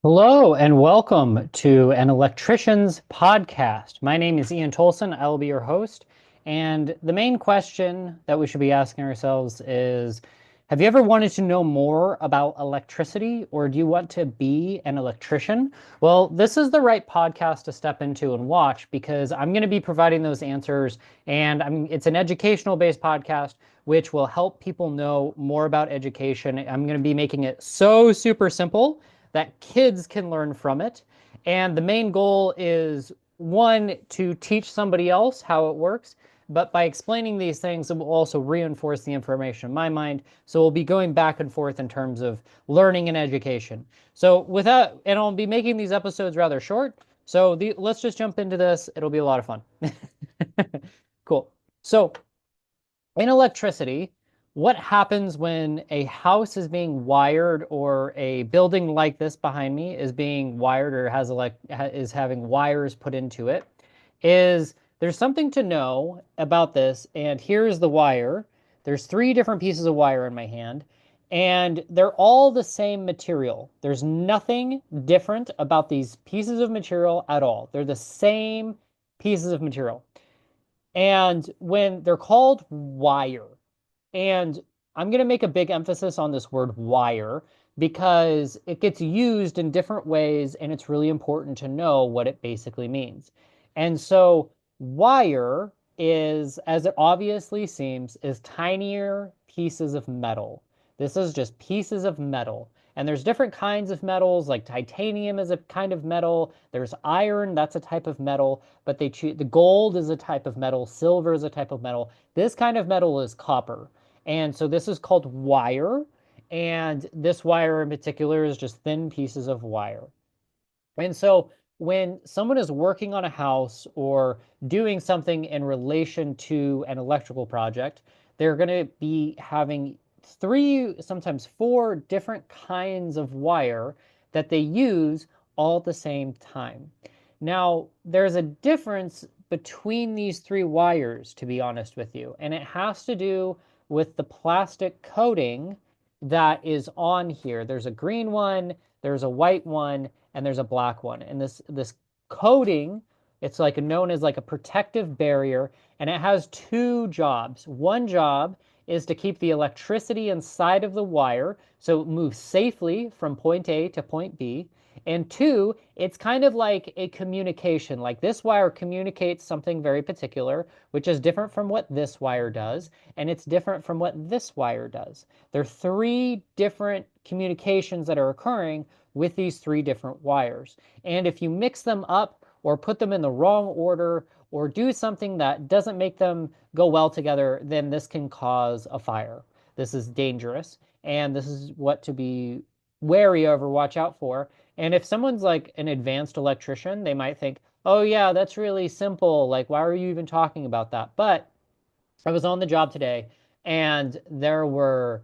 Hello and welcome to an electrician's podcast. My name is Ian Tolson. I will be your host. And the main question that we should be asking ourselves is, have you ever wanted to know more about electricity, or do you want to be an electrician? Well, this is the right podcast to step into and watch because I'm going to be providing those answers, and it's an educational based podcast which will help people know more about education. I'm going to be making it so super simple that kids can learn from it. And the main goal is one, to teach somebody else how it works. But by explaining these things, it will also reinforce the information in my mind. So we'll be going back and forth in terms of learning and education. So with that, and I'll be making these episodes rather short. So let's just jump into this. It'll be a lot of fun. Cool. So in electricity, what happens when a house is being wired or a building like this behind me is being wired or is having wires put into it is there's something to know about this, and here's the wire. There's three different pieces of wire in my hand, and they're all the same material. There's nothing different about these pieces of material at all. They're the same pieces of material. And when they're called wire, and I'm going to make a big emphasis on this word wire because it gets used in different ways and it's really important to know what it basically means. And so wire is, as it obviously seems, is tinier pieces of metal. This is just pieces of metal. And there's different kinds of metals, like titanium is a kind of metal. There's iron, that's a type of metal, but they choose the gold is a type of metal, silver is a type of metal. This kind of metal is copper. And so this is called wire. And this wire in particular is just thin pieces of wire. And so when someone is working on a house or doing something in relation to an electrical project, they're going to be having three, sometimes four different kinds of wire that they use all at the same time. Now, there's a difference between these three wires, to be honest with you, and it has to do with the plastic coating that is on here. There's a green one, there's a white one, and there's a black one. And this coating, it's like known as like a protective barrier, and it has two jobs. One job is to keep the electricity inside of the wire so it moves safely from point A to point B. And two, it's kind of like a communication. Like this wire communicates something very particular, which is different from what this wire does, and it's different from what this wire does. There are three different communications that are occurring with these three different wires. And if you mix them up or put them in the wrong order or do something that doesn't make them go well together, then this can cause a fire. This is dangerous, and this is what to be wary of or watch out for. And if someone's like an advanced electrician, they might think, oh, yeah, that's really simple. Like, why are you even talking about that? But I was on the job today, and there were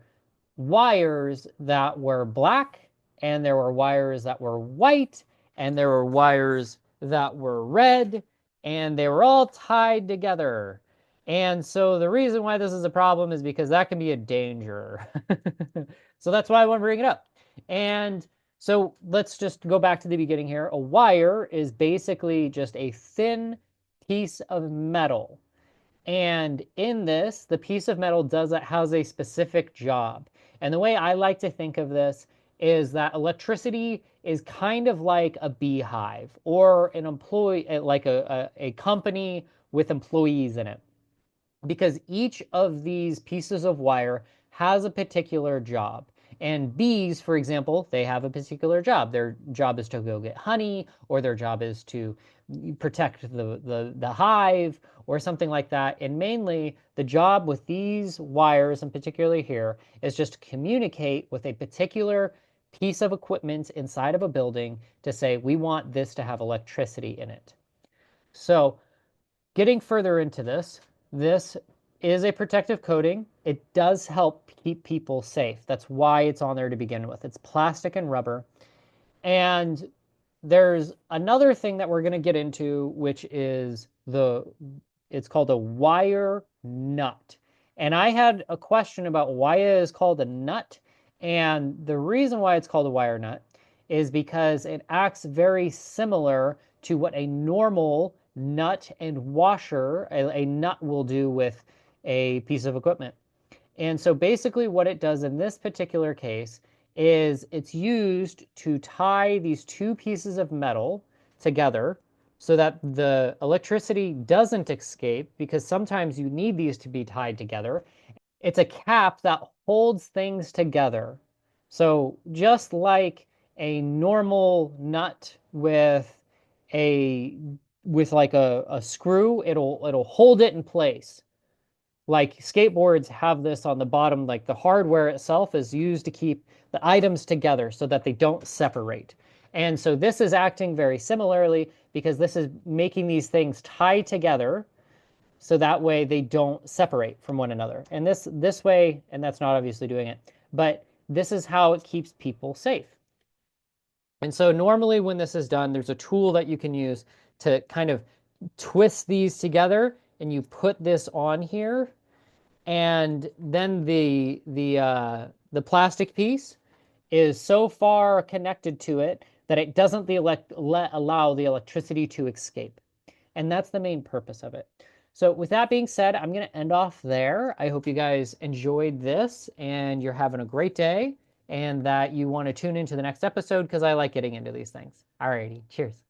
wires that were black, and there were wires that were white, and there were wires that were red, and they were all tied together. And so the reason why this is a problem is because that can be a danger. So that's why I want to bring it up. And so let's just go back to the beginning here. A wire is basically just a thin piece of metal, and in this, the piece of metal has a specific job. And the way I like to think of this is that electricity is kind of like a beehive or an employee, like a company with employees in it, because each of these pieces of wire has a particular job. And bees, for example, they have a particular job. Their job is to go get honey, or their job is to protect the hive, or something like that. And mainly, the job with these wires, and particularly here, is just to communicate with a particular piece of equipment inside of a building to say, we want this to have electricity in it. So getting further into this is a protective coating. It does help keep people safe. That's why it's on there to begin with. It's plastic and rubber. And there's another thing that we're going to get into, which is it's called a wire nut. And I had a question about why it is called a nut. And the reason why it's called a wire nut is because it acts very similar to what a normal nut and washer, a nut will do with a piece of equipment. And so basically what it does in this particular case is it's used to tie these two pieces of metal together so that the electricity doesn't escape, because sometimes you need these to be tied together. It's a cap that holds things together. So just like a normal nut a with like a screw, it'll hold it in place. Like skateboards have this on the bottom, like the hardware itself is used to keep the items together so that they don't separate. And so this is acting very similarly, because this is making these things tie together so that way they don't separate from one another. And this way, and that's not obviously doing it, but this is how it keeps people safe. And so normally when this is done, there's a tool that you can use to kind of twist these together, and you put this on here, and then the plastic piece is so far connected to it that it doesn't allow the electricity to escape. And that's the main purpose of it. So with that being said, I'm going to end off there. I hope you guys enjoyed this and you're having a great day, and that you want to tune into the next episode, because I like getting into these things. Alrighty, cheers.